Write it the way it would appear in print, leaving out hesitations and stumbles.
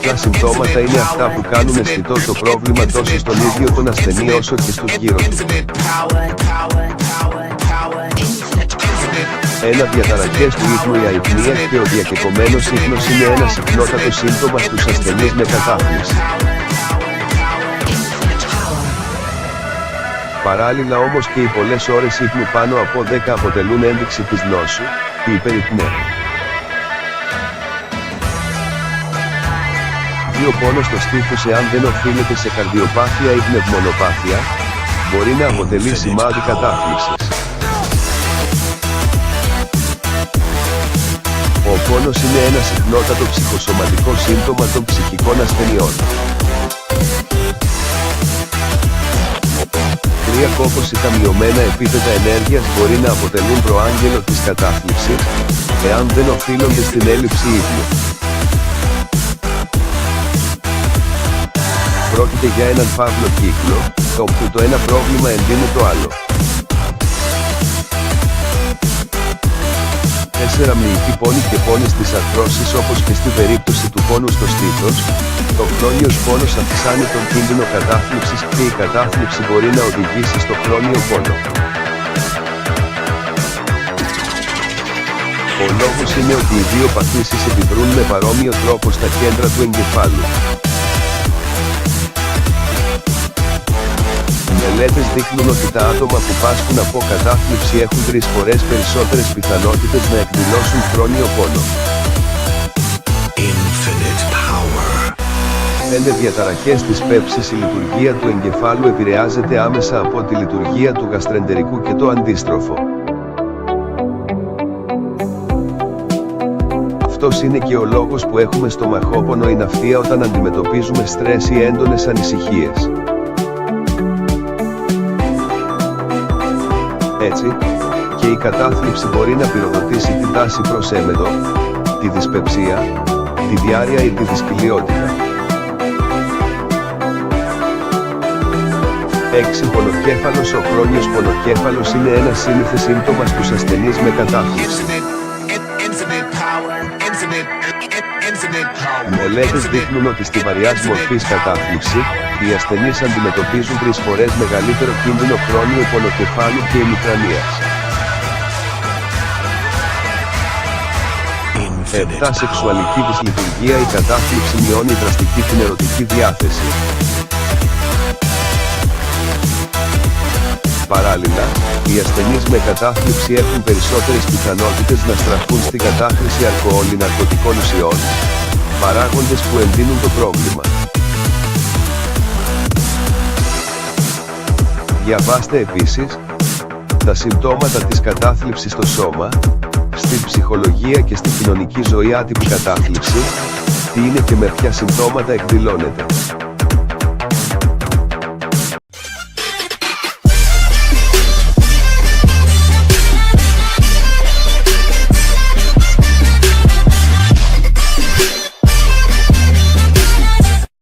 απλά συμπτώματα είναι αυτά που κάνουν αισθητό το πρόβλημα τόσο στον ίδιο τον ασθενή όσο και στους γύρω του. Ένα διαταραχές του ύπνου, η αϊπνία και ο διακεκομένος ύπνος είναι ένα συχνότατο σύμπτωμα στους ασθενείς με κατάθλιψη. Παράλληλα όμως και οι πολλές ώρες ύπνου πάνω από 10 αποτελούν ένδειξη της νόσου, του υπερυπνέου. Ο πόνος στο στήθος, εάν δεν οφείλεται σε καρδιοπάθεια ή πνευμονοπάθεια, μπορεί να αποτελεί σημάδι κατάθλιψης. Ο πόνος είναι ένα συχνότατο ψυχοσωματικό σύμπτωμα των ψυχικών ασθενειών. Κρύα όπως ή τα μειωμένα επίπεδα ενέργειας μπορεί να αποτελούν προάγγελο της κατάθλιψης, εάν δεν οφείλονται στην έλλειψη ύπνου. Πρόκειται για έναν φαύλο κύκλο, όπου το ένα πρόβλημα εντείνει το άλλο. 4 μυϊκοί πόνοι και πόνοι στις αρθρώσεις, όπως και στην περίπτωση του πόνου στο στήθος, το χρόνιος πόνος αυξάνει τον κίνδυνο κατάθλιψης και η κατάθλιψη μπορεί να οδηγήσει στο χρόνιο πόνο. Ο λόγος είναι ότι οι δύο παθήσεις επιδρούν με παρόμοιο τρόπο στα κέντρα του εγκεφάλου. Μελέτες δείχνουν ότι τα άτομα που πάσχουν από κατάθλιψη έχουν 3 φορές περισσότερες πιθανότητες να εκδηλώσουν χρόνιο πόνο. 5 διαταραχές της πέψης. Η λειτουργία του εγκεφάλου επηρεάζεται άμεσα από τη λειτουργία του γαστρεντερικού και το αντίστροφο. Αυτός είναι και ο λόγος που έχουμε στομαχόπονο ή ναυτία όταν αντιμετωπίζουμε στρες ή έντονες ανησυχίες. Έτσι, και η κατάθλιψη μπορεί να πυροδοτήσει την τάση προς έμεδο, τη δυσπεψία, τη διάρρεια ή τη δυσκολιότητα. 6. Πονοκέφαλος. Ο χρόνιος πονοκέφαλος είναι ένα σύνηθες σύμπτωμα στους ασθενείς με κατάθλιψη. Μελέτες δείχνουν ότι στη βαριάς μορφής κατάθλιψη, οι ασθενείς αντιμετωπίζουν 3 φορές μεγαλύτερο κίνδυνο χρόνιου πονοκεφάλου και ημικρανίας. 7. Σεξουαλική δυσλειτουργία. Η κατάθλιψη μειώνει δραστική την ερωτική διάθεση. Παράλληλα, οι ασθενείς με κατάθλιψη έχουν περισσότερες πιθανότητες να στραφούν στην κατάχρηση αλκοόλ ή ναρκωτικών ουσιών, παράγοντες που εντείνουν το πρόβλημα. Διαβάστε επίσης τα συμπτώματα της κατάθλιψης στο σώμα, στην ψυχολογία και στην κοινωνική ζωή. Άτυπη κατάθλιψη, τι είναι και με ποια συμπτώματα εκδηλώνεται.